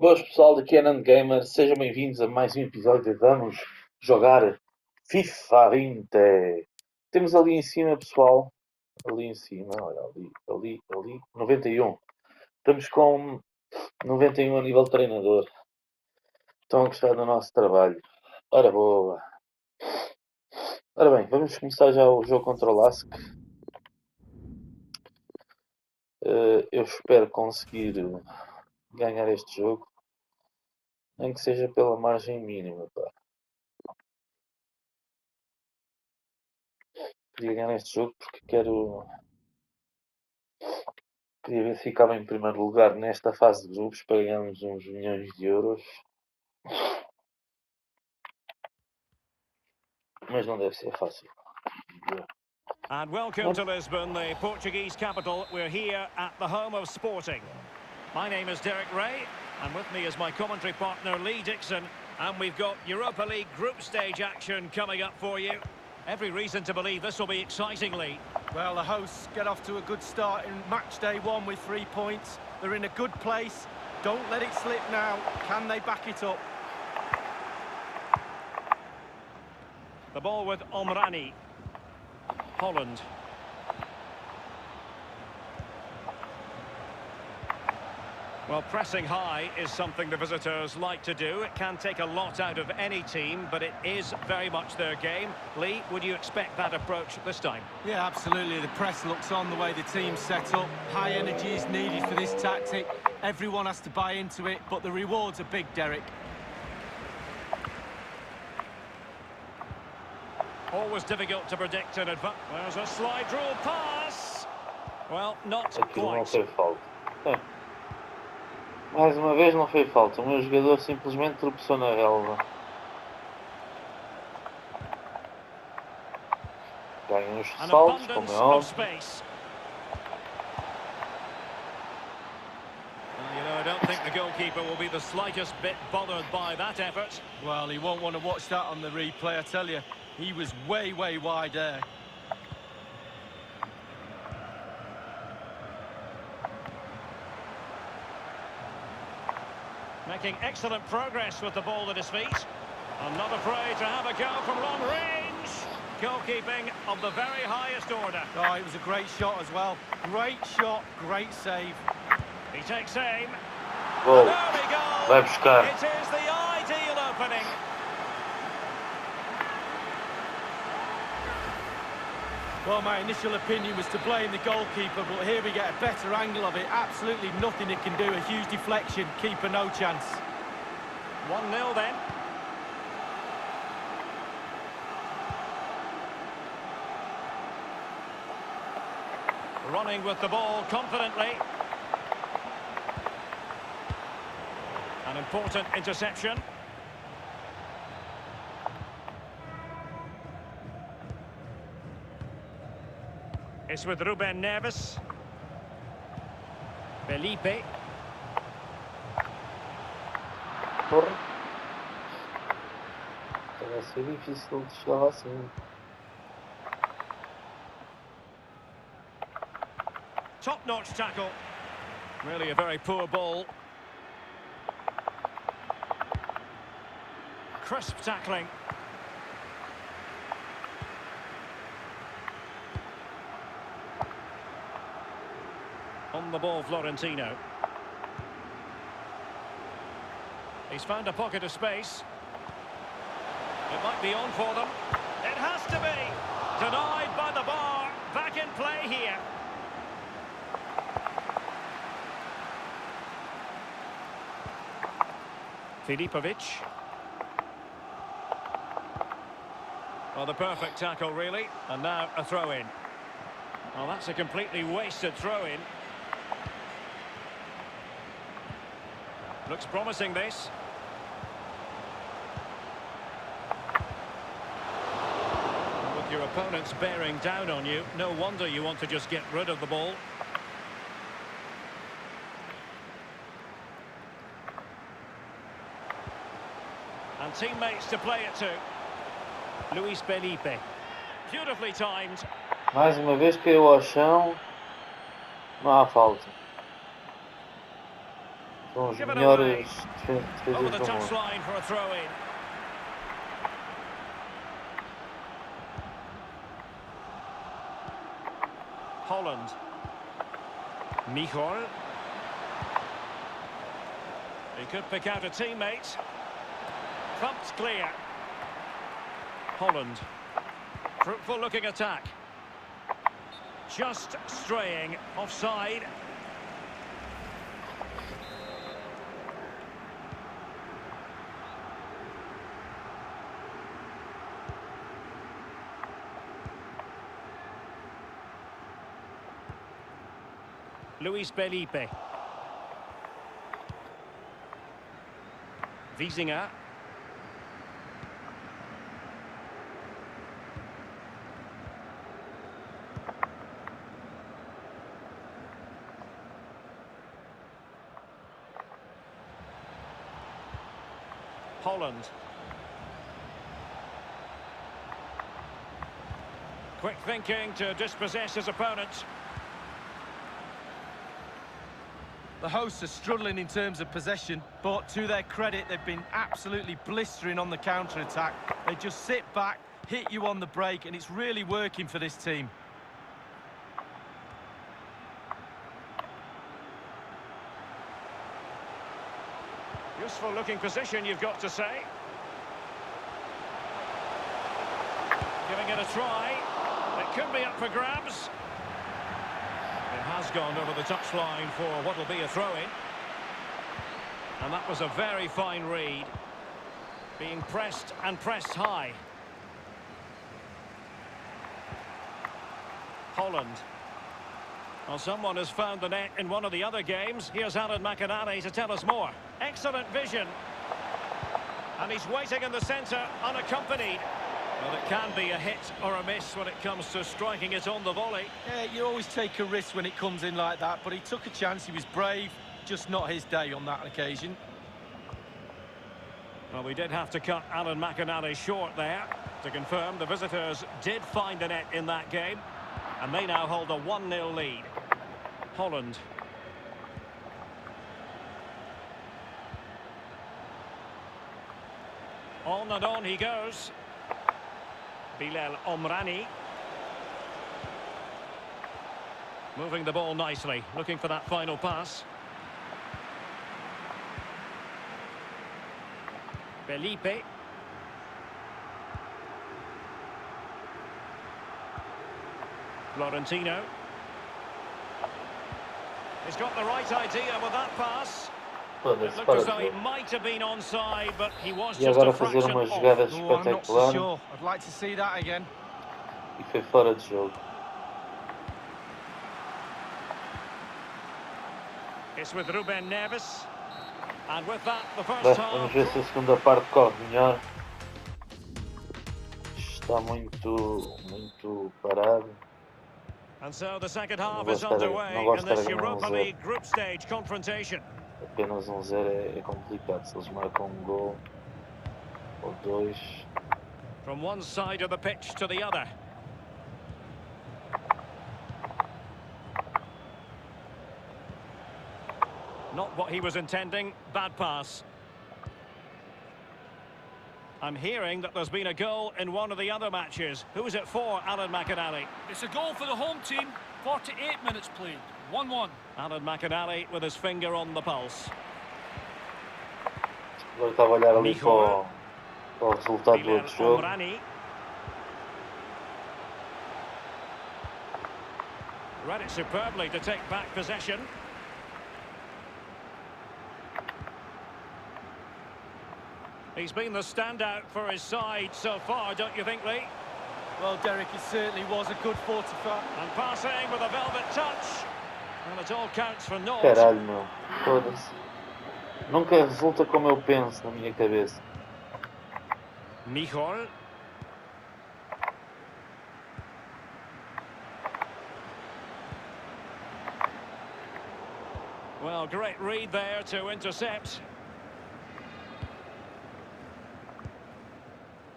Boas pessoal, daqui é Nando Gamer, sejam bem-vindos a mais um episódio de Vamos Jogar FIFA 20. Temos ali em cima, pessoal, ali em cima, olha, ali, 91. Estamos com 91 a nível de treinador. Estão a gostar do nosso trabalho. Ora boa. Ora bem, vamos começar já o jogo contra o LASK. Eu espero conseguir ganhar este jogo, nem que seja pela margem mínima, pá. Queria ganhar este jogo porque queria ver se ficava em primeiro lugar nesta fase de grupos para ganharmos uns milhões de euros. Mas não deve ser fácil. And welcome to Lisbon, the Portuguese capital. We're here at the home of sporting. My name is Derek Ray, and with me is my commentary partner Lee Dixon. And we've got Europa League group stage action coming up for you. Every reason to believe this will be exciting, Lee. Well, the hosts get off to a good start in match day 1 with 3 points. They're in a good place. Don't let it slip now. Can they back it up? The ball with Omrani. Holland. Well, pressing high is something the visitors like to do. It can take a lot out of any team, but it is very much their game. Lee, would you expect that approach this time? Yeah, absolutely. The press looks on the way the team's set up. High energy is needed for this tactic. Everyone has to buy into it, but the rewards are big, Derek. Always difficult to predict in advance. There's a slide rule pass. Well, not Aquilo não quite. foi falta. Mais uma vez não foi falta. O meu jogador simplesmente tropeçou na relva. Ganha uns An saltos, como abundance é of óbvio. space. Well, I don't think the goalkeeper will be the slightest bit bothered by that effort. Well, he won't want to watch that on the replay, I tell you. He was way wide there. Making excellent progress with the ball at his feet. And not afraid to have a go from long range. Goalkeeping of the very highest order. Oh, it was a great shot as well. Great shot, great save. He takes aim. Gol. There we go. Vai buscar. It is the ideal opening. Well, my initial opinion was to blame the goalkeeper, but here we get a better angle of it. Absolutely nothing it can do. A huge deflection. Keeper no chance. 1-0 then. Running with the ball confidently. An important interception. It's with Ruben Neves. Felipe. Porra. Vai ser difícil de chegar lá assim. Top-notch tackle. Really a very poor ball. Crisp tackling. On the ball, Florentino. He's found a pocket of space. It might be on for them. It has to be. Denied by the bar. Back in play here. Filipovic. Well, the perfect tackle, really. And now a throw-in. Well, that's a completely wasted throw-in. Looks promising, this. With your opponents bearing down on you, no wonder you want to just get rid of the ball. And teammates to play it to. Luis Felipe. Beautifully timed. Mais uma vez caiu ao chão. Não há falta. São os Give it away. melhores Over defesas the do mundo. touchline for a throw-in. Holland. Michol. He could pick out a teammate. Thumped clear. Holland. Fruitful looking attack. Just straying offside. Luis Felipe. Wiesinger. Holland. Quick thinking to dispossess his opponent. The hosts are struggling in terms of possession, but to their credit, they've been absolutely blistering on the counter-attack. They just sit back, hit you on the break, and it's really working for this team. Useful looking position, you've got to say. Giving it a try. It could be up for grabs. It has gone over the touchline for what will be a throw-in. And that was a very fine read. Being pressed and pressed high. Holland. Well, someone has found the net in one of the other games. Here's Alan McInally to tell us more. Excellent vision. And he's waiting in the centre, unaccompanied. Well, it can be a hit or a miss when it comes to striking it on the volley. Yeah, you always take a risk when it comes in like that, but he took a chance, he was brave, just not his day on that occasion. Well, we did have to cut Alan McInally short there. To confirm, the visitors did find the net in that game. And they now hold a 1-0 lead. Holland. On and on he goes. Bilal Omrani. Moving the ball nicely, looking for that final pass. Felipe. Florentino. He's got the right idea with that pass. It looked as though he might have been onside, but he was just a fraction off. Oh, I'm not so sure. I'd like to see that again. E foi fora de jogo. It's with Ruben Neves. And with that, the Bem, first vamos half. ver se a segunda parte corre melhor. Está muito parado. And so the second half Não is gosto de underway não gosto in de this estar a ganhar Europa 1-0. League group stage confrontation. Apenas 1-0 é complicado. Se eles marcam gol ou dois. From one side of the pitch to the other. Not what he was intending. Bad pass. I'm hearing that there's been a goal in one of the other matches. Who's it for, Alan McInally? It's a goal for the home team. 48 minutes played. 1-1. Alan McInally with his finger on the pulse. Agora estava a olhar ali para o resultado do Bilal outro jogo. Omrani. Read it superbly to take back possession. He's been the standout for his side so far, don't you think, Lee? Well, Derek, it certainly was a good 45. And passing with a velvet touch. And it all counts for naught. Caralho, meu. Foda-se. Nunca resulta como eu penso na minha cabeça. Michol. Well, great read there to intercept.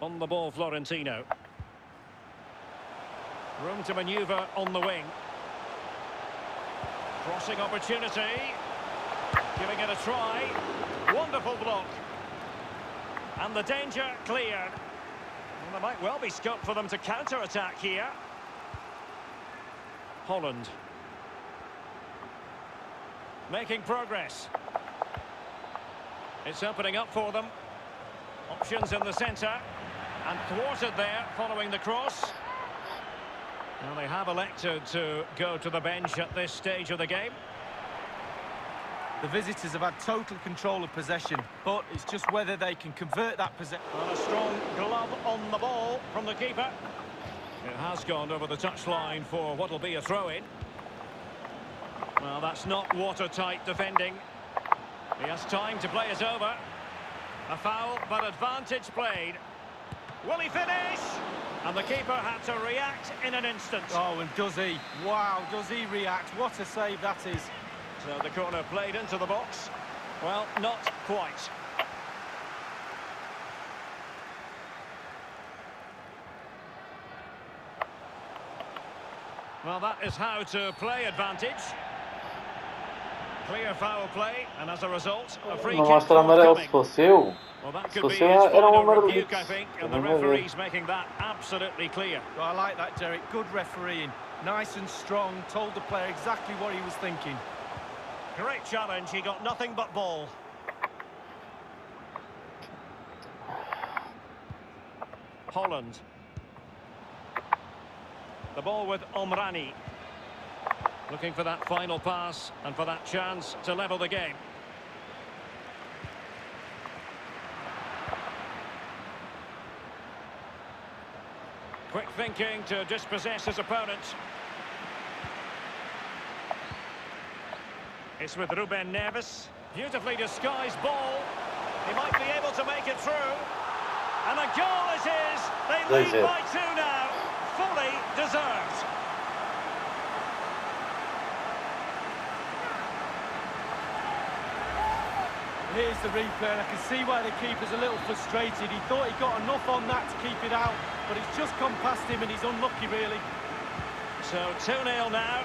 On the ball, Florentino. Room to manoeuvre on the wing. Crossing opportunity. Giving it a try. Wonderful block. And the danger cleared. Well, there might well be scope for them to counter-attack here. Holland. Making progress. It's opening up for them. Options in the centre. And thwarted there following the cross. Well, they have elected to go to the bench at this stage of the game. The visitors have had total control of possession, but it's just whether they can convert that possession. And a strong glove on the ball from the keeper. It has gone over the touchline for what will be a throw-in. Well, that's not watertight defending. He has time to play it over. A foul, but advantage played. Will he finish? And the keeper had to react in an instant. Oh, and does he? Wow, does he react? What a save that is. So the corner played into the box. Well, not quite. Well, that is how to play advantage. Clear foul play, and as a result, a free Não kick mostra amarelo se forthcoming. fosse eu. Well, that Se could be fosse his eu, era final amarelo. rebuke, I think, and the referee's making that absolutely clear. Well, I like that, Derek. Good refereeing. Nice and strong. Told the player exactly what he was thinking. Great challenge, he got nothing but ball. Holland. The ball with Omrani. Looking for that final pass and for that chance to level the game. Quick thinking to dispossess his opponent. It's with Ruben Neves. Beautifully disguised ball. He might be able to make it through. And a goal is his. They lead by 2 now. Fully deserved. Here's the replay, and I can see why the keeper's a little frustrated. He thought he got enough on that to keep it out, but it's just come past him and he's unlucky, really. So 2-0 now.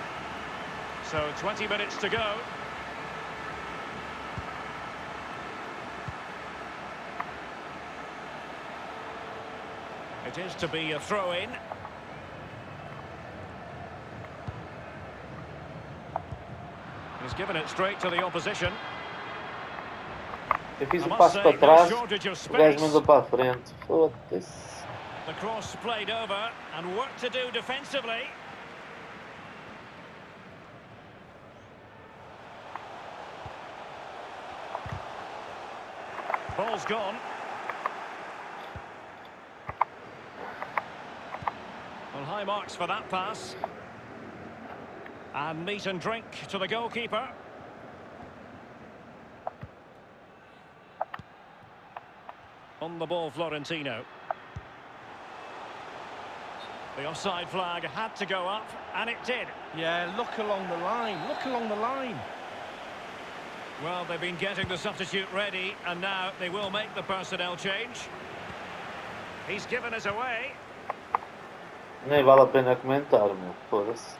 So 20 minutes to go. It is to be a throw-in. He's given it straight to the opposition. Eu fiz I um must passo say, para no trás, shortage of o gajo space. mandou para a frente. Foda-se. The cross played over and work to do defensively. Ball's gone. Well, high marks for that pass. And meat and drink to the goalkeeper. On the ball, Florentino. The offside flag had to go up, and it did. Yeah, look along the line. Look along the line. Well, they've been getting the substitute ready, and now they will make the personnel change. He's given us away. Nem vale a pena comentar, meu. Foda-se.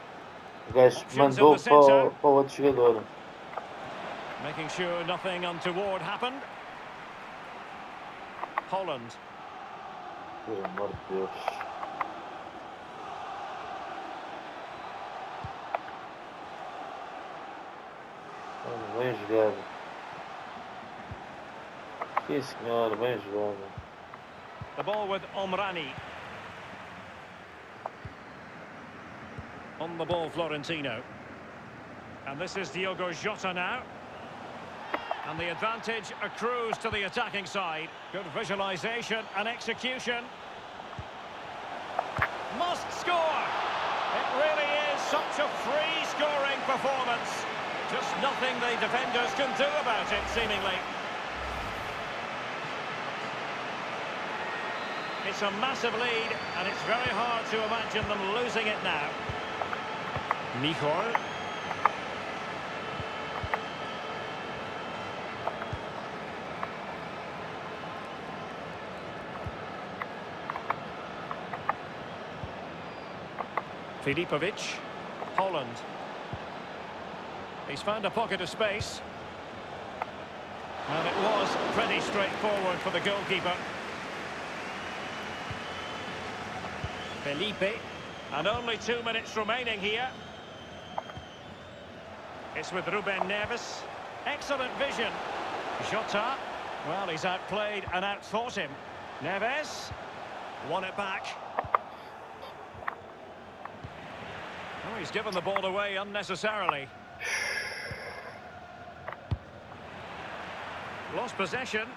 O gajo Options in mandou the centre. para o outro jogador. Making sure nothing untoward happened. Holland. Pelo amor de Deus. Bem jogado. Sim, senhor, bem jogado. The ball with Omrani. On the ball, Florentino. And this is Diogo Jota now. And the advantage accrues to the attacking side. Good visualisation and execution. Must score! It really is such a free-scoring performance. Just nothing the defenders can do about it, seemingly. It's a massive lead, and it's very hard to imagine them losing it now. Nicol. Filipovic. Holland. He's found a pocket of space. And it was pretty straightforward for the goalkeeper. Felipe. And only 2 minutes remaining here. It's with Ruben Neves. Excellent vision. Jota. Well, he's outplayed and outthought him. Neves. Won it back. Oh, he's given the ball away unnecessarily. Lost possession.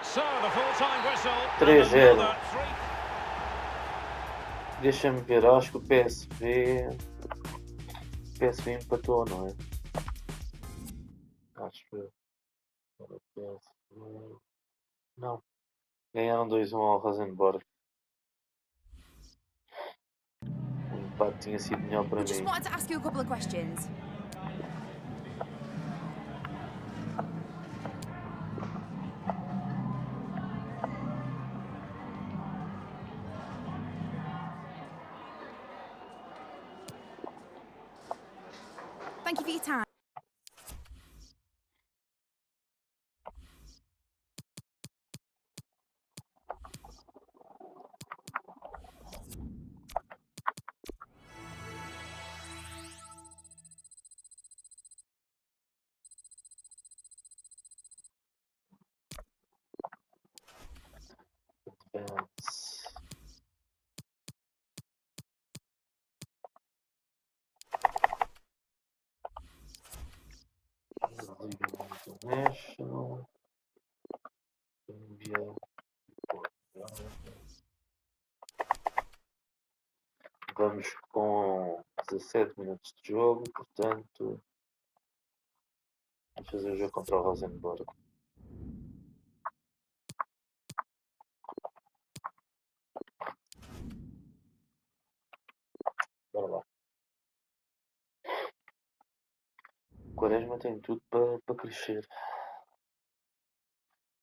So, the full-time whistle. 3-0. Deixa-me ver, acho que o PSV empatou, não é? Acho que o PSV... Não. Ganharam 2-1 ao Rosenborg. O empate tinha sido melhor para We just mim. wanted to ask you a couple of questions. Thank you for your time. Advance. Liga International. Enviar. Vamos com 17 minutos de jogo, portanto vamos fazer o jogo contra o Rosenborg. Bora lá. O Quaresma tem tudo para crescer.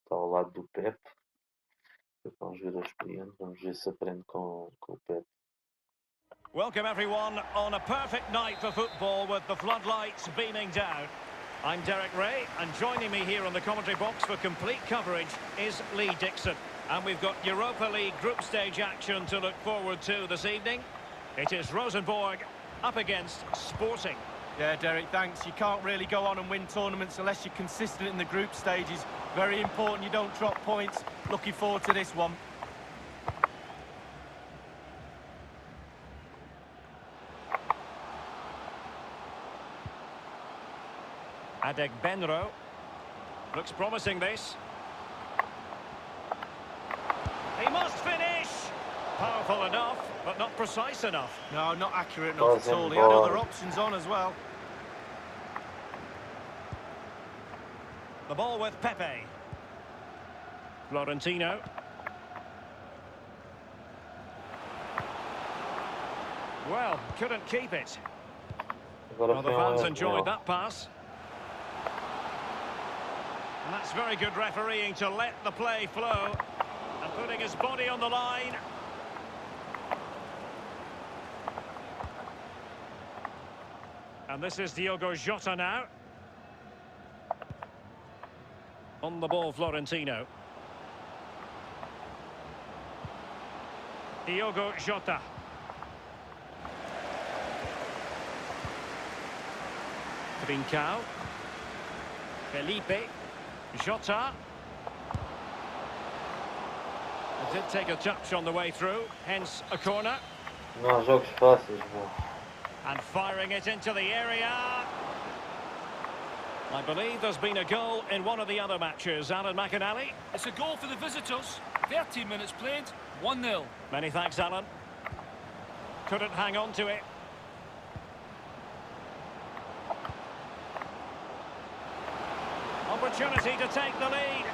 Está ao lado do Pep. É um jogador experiente. Vamos ver se aprende com o Pep. Welcome everyone on a perfect night for football with the floodlights beaming down. I'm Derek Ray, and joining me here on the commentary box for complete coverage is Lee Dixon. And we've got Europa League group stage action to look forward to this evening. It is Rosenborg up against Sporting. Yeah, Derek, thanks. You can't really go on and win tournaments unless you're consistent in the group stages. Very important you don't drop points. Looking forward to this one. Adegbenro. Looks promising, this. He must finish! Powerful enough, but not precise enough. No, not accurate enough at all. He had other options on as well. The ball with Pepe. Florentino. Well, couldn't keep it. Well, the fans enjoyed that pass. And that's very good refereeing to let the play flow. And putting his body on the line. And this is Diogo Jota now. On the ball, Florentino. Diogo Jota. Trincao. Felipe. Jota. It did take a touch on the way through, hence a corner. Não, jogos fáceis, não. And firing it into the area. I believe there's been a goal in one of the other matches, Alan McInally. It's a goal for the visitors. 13 minutes played, 1-0. Many thanks, Alan. Couldn't hang on to it. Opportunity to take the lead.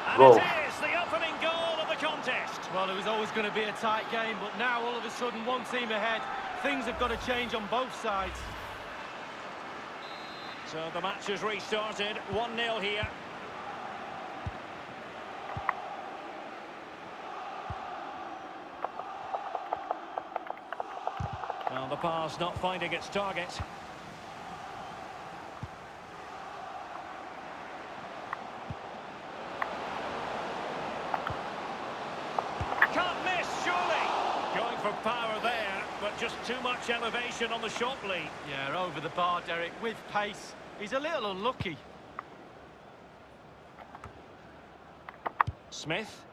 And Goal. it is the opening goal of the contest. Well, it was always going to be a tight game, but now all of a sudden one team ahead. Things have got to change on both sides. So the match has restarted, 1-0 here. Well, the pass not finding its target. Can't miss, surely. Going for power there, but just too much elevation on the short lead. Yeah, over the bar, Derek, with pace. He's a little unlucky. Smith.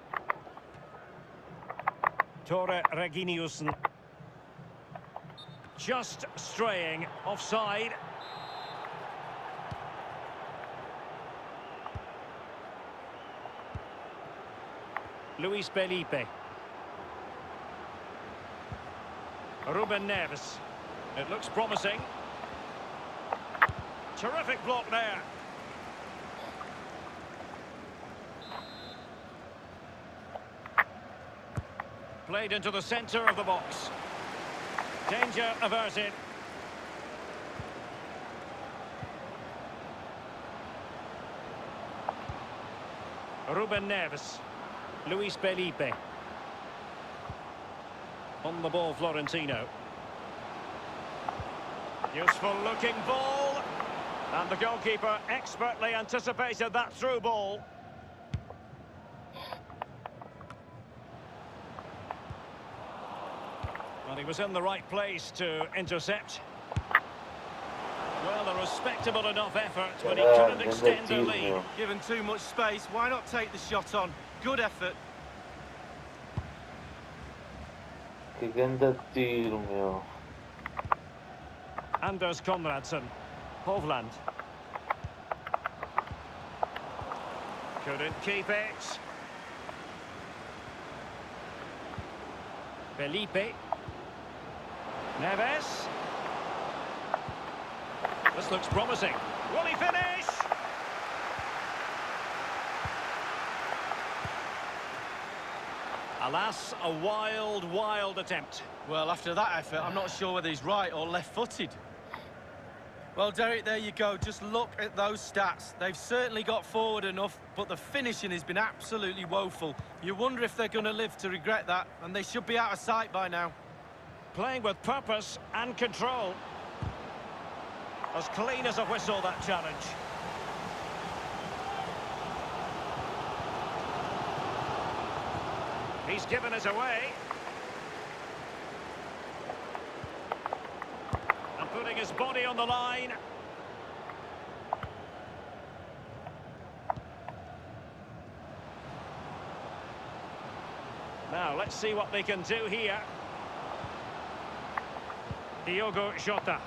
Tore Reginiussen. Just straying offside. Luis Felipe. Ruben Neves. It looks promising. Terrific block there. Played into the centre of the box. Danger averted. Ruben Neves. Luis Felipe. On the ball, Florentino. Useful looking ball. And the goalkeeper expertly anticipated that through ball. Well, he was in the right place to intercept. Well, a respectable enough effort, but he couldn't extend the lead. Given too much space, why not take the shot on? Good effort. Que grande tiro, meu. Anders Konradsen. Hovland. Couldn't keep it. Felipe. Neves. This looks promising. Will he finish? Alas, a wild, wild attempt. Well, after that effort, I'm not sure whether he's right or left-footed. Well, Derek, there you go. Just look at those stats. They've certainly got forward enough, but the finishing has been absolutely woeful. You wonder if they're going to live to regret that, and they should be out of sight by now. Playing with purpose and control. As clean as a whistle, that challenge. He's given it away. And putting his body on the line. Now, let's see what they can do here. Diogo Jota.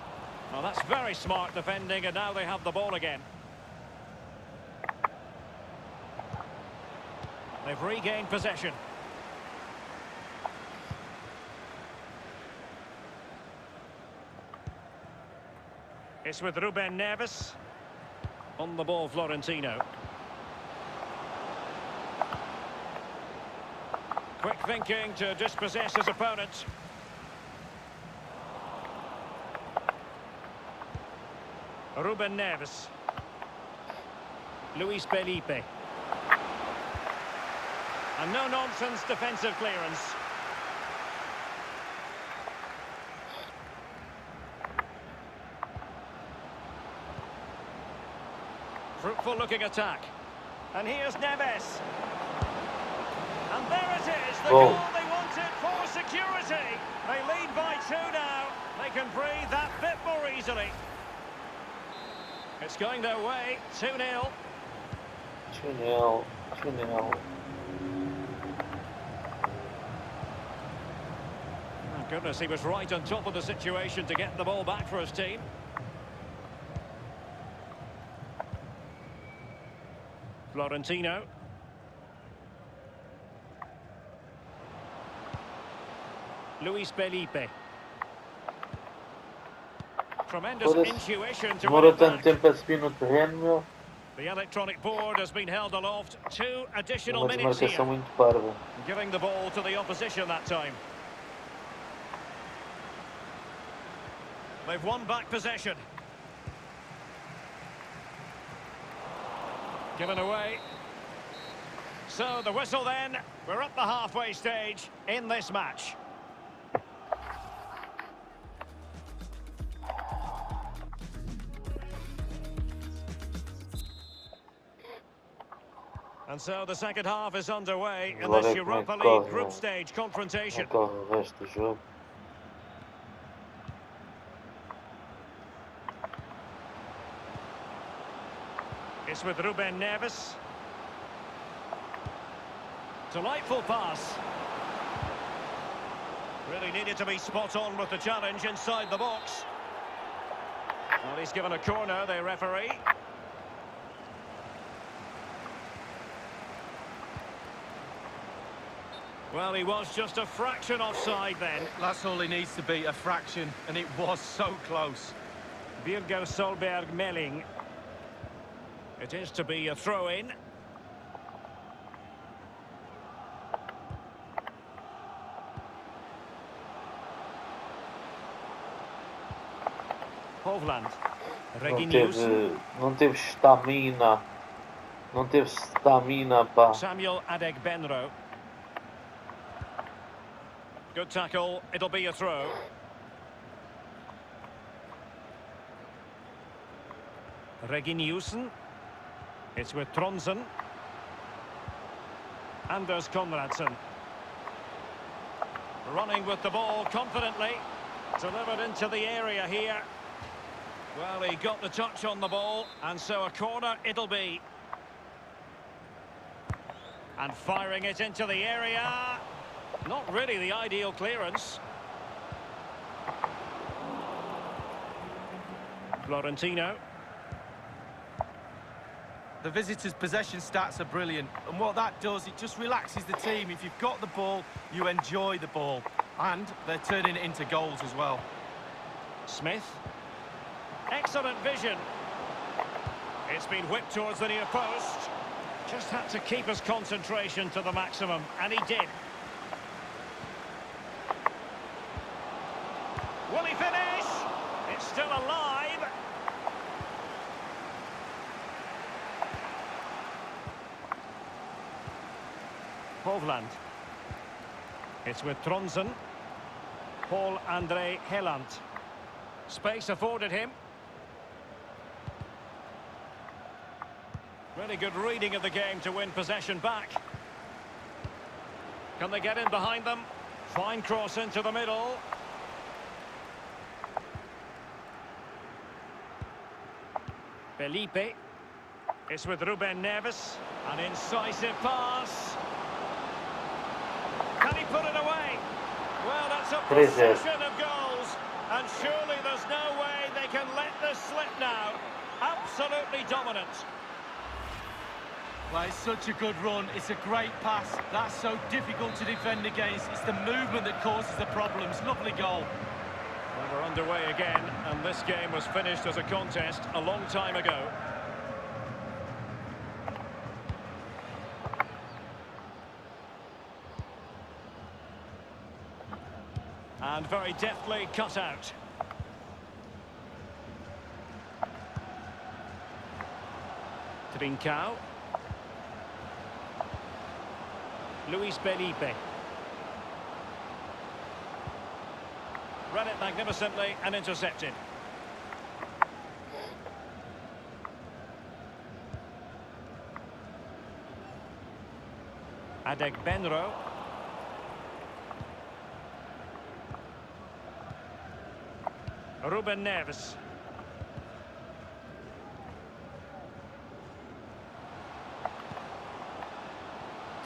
Well, that's very smart defending, and now they have the ball again. They've regained possession. It's with Ruben Neves. On the ball, Florentino. Quick thinking to dispossess his opponent. Ruben Neves. Luis Felipe. And no-nonsense defensive clearance. Fruitful looking attack. And here's Neves. And there it is, the goal they wanted for security. They lead by 2 now. They can breathe that bit more easily. It's going their way, 2-0. 2-0, 2-0. Oh, goodness, he was right on top of the situation to get the ball back for his team. Florentino. Luis Felipe. Tremendous intuition to Demorou win it tanto back. tempo a subir no terreno, meu. The electronic board has been held aloft. 2 additional Uma minutes desmarcação here. muito parva. Giving the ball to the opposition that time. They've won back possession. Given away. So the whistle then. We're at the halfway stage in this match. And so the second half is underway in Agora this é como é Europa que League corre, group stage confrontation. corre o resto do jogo. It's with Ruben Neves. Delightful pass. Really needed to be spot on with the challenge inside the box. Well, he's given a corner, the referee. Well, he was just a fraction offside then. That's all he needs to be, a fraction, and it was so close. Birger Solberg Melling. It is to be a throw-in. Hovland. Reguilón. Não teve stamina. Não teve stamina, pá. Samuel Adegbenro. Good tackle. It'll be a throw. Reguilón. It's with Tronsen. Anders Konradsen. Running with the ball confidently. Delivered into the area here. Well, he got the touch on the ball, and so a corner it'll be. And firing it into the area. Not really the ideal clearance. Florentino. The visitors' possession stats are brilliant, and what that does, it just relaxes the team. If you've got the ball, you enjoy the ball, and they're turning it into goals as well. Smith. Excellent vision. It's been whipped towards the near post. Just had to keep his concentration to the maximum, and he did. Will he finish? It's still alive. Hovland. It's with Tronsen. Paul-André Helland. Space afforded him. Really good reading of the game to win possession back. Can they get in behind them? Fine cross into the middle. Felipe. It's with Ruben Neves. An incisive pass. Can he put it away? Well, that's a procession of goals. And surely there's no way they can let this slip now. Absolutely dominant. Well, it's such a good run. It's a great pass. That's so difficult to defend against. It's the movement that causes the problems. Lovely goal. Well, we're underway again, and this game was finished as a contest a long time ago. And very deftly cut out. Trincao. Luis Felipe. Ran it magnificently and intercepted. Adegbenro. Ruben Neves.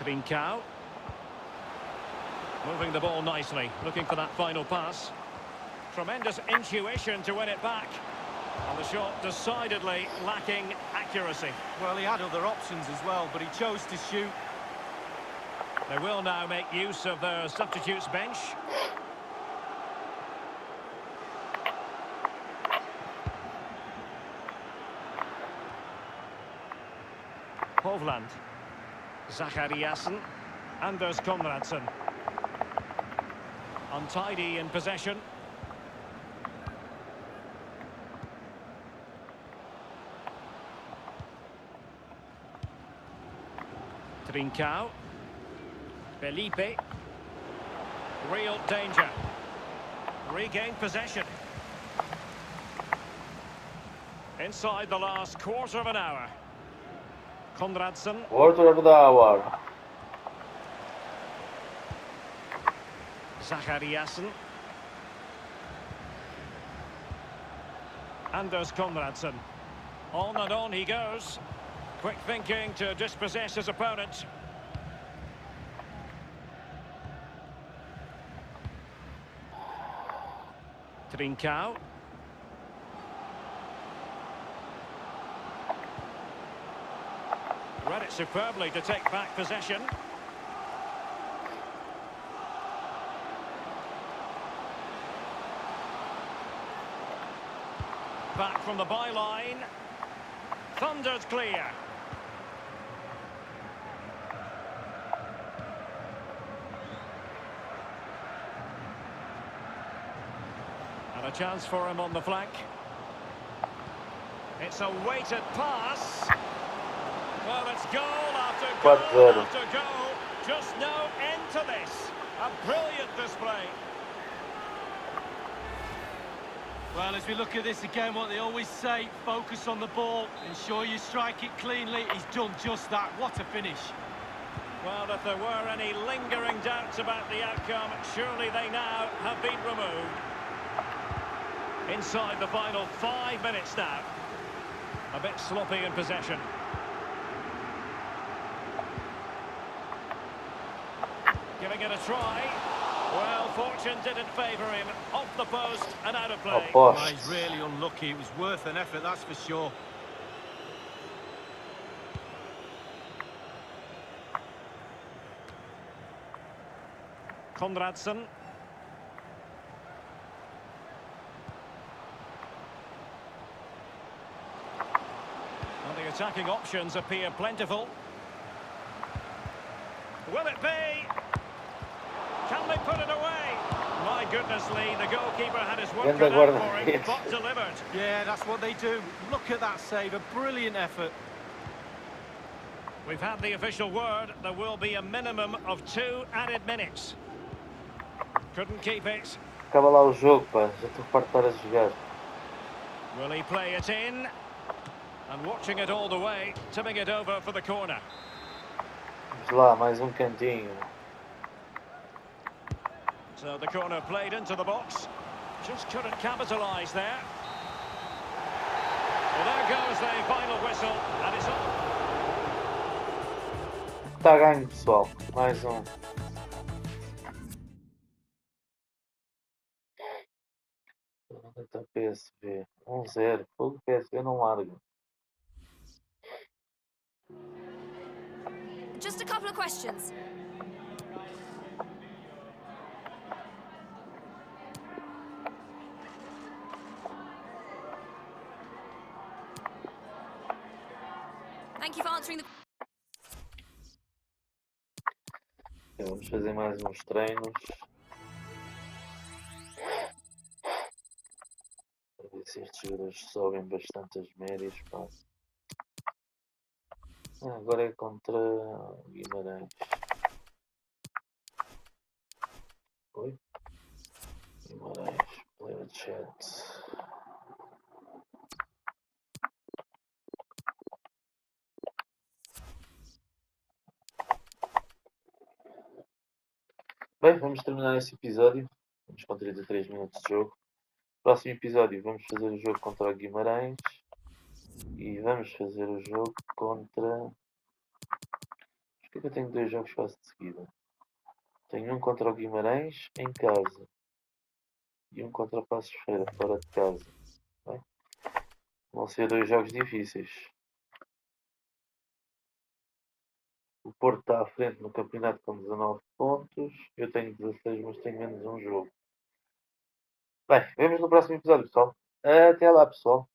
Trincao. Moving the ball nicely, looking for that final pass. Tremendous intuition to win it back. And the shot decidedly lacking accuracy. Well, he had other options as well, but he chose to shoot. They will now make use of their substitutes bench. Hovland. Zachariasen. Anders Konradsen. Untidy in possession. Trincao. Felipe. Real danger. Regained possession. Inside the last quarter of an hour. Konradsen. Quarter of the hour. Zachariasen. Anders Konradsen. On and on he goes. Quick thinking to dispossess his opponent. Trincao. Read it superbly to take back possession. Back from the byline. Thunders clear. And a chance for him on the flank. It's a weighted pass. Well, it's goal after goal 4-0. after goal. Just no end to this. A brilliant display. Well, as we look at this again, what they always say, focus on the ball, ensure you strike it cleanly. He's done just that. What a finish. Well, if there were any lingering doubts about the outcome, surely they now have been removed. Inside the final 5 minutes now. A bit sloppy in possession. Giving it a try. Well, fortune didn't favour him. Off the post and out of play. Well, he's really unlucky. It was worth an effort, that's for sure. Konradsen. Well, the attacking options appear plentiful. Will it be? Can they put it away? My goodness, Lee, the goalkeeper had his work cut out for him, but delivered. Yeah, that's what they do. Look at that save, a brilliant effort. We've had the official word. There will be a minimum of 2 added minutes. Couldn't keep it. Acaba lá o jogo, pá. Já estou farto de estar a jogar. Will he play it in? And watching it all the way, tipping it over for the corner. Vamos lá, mais cantinho. So the corner played into the box. Just couldn't capitalise there. Well, there goes the final whistle, and it's on. Está ganho, pessoal. Mais Está PSV. 1-0. Fogo, PSV não larga. Just a couple of questions. Thank you for answering the... Vamos fazer mais uns treinos. Para ver se estes jogadores sobem bastante as médias. Pá. Agora é contra Guimarães. Oi? Guimarães, player chat. Bem, vamos terminar esse episódio. Vamos com 33 minutos de jogo. Próximo episódio vamos fazer o jogo contra o Guimarães. E vamos fazer o jogo contra... Porquê que eu tenho 2 jogos quase de seguida? Tenho um contra o Guimarães em casa. E um contra o Passos Ferreira, fora de casa. Bem, vão ser 2 jogos difíceis. O Porto está à frente no campeonato com 19 pontos. Eu tenho 16, mas tenho menos um jogo. Bem, vemos no próximo episódio, pessoal. Até lá, pessoal.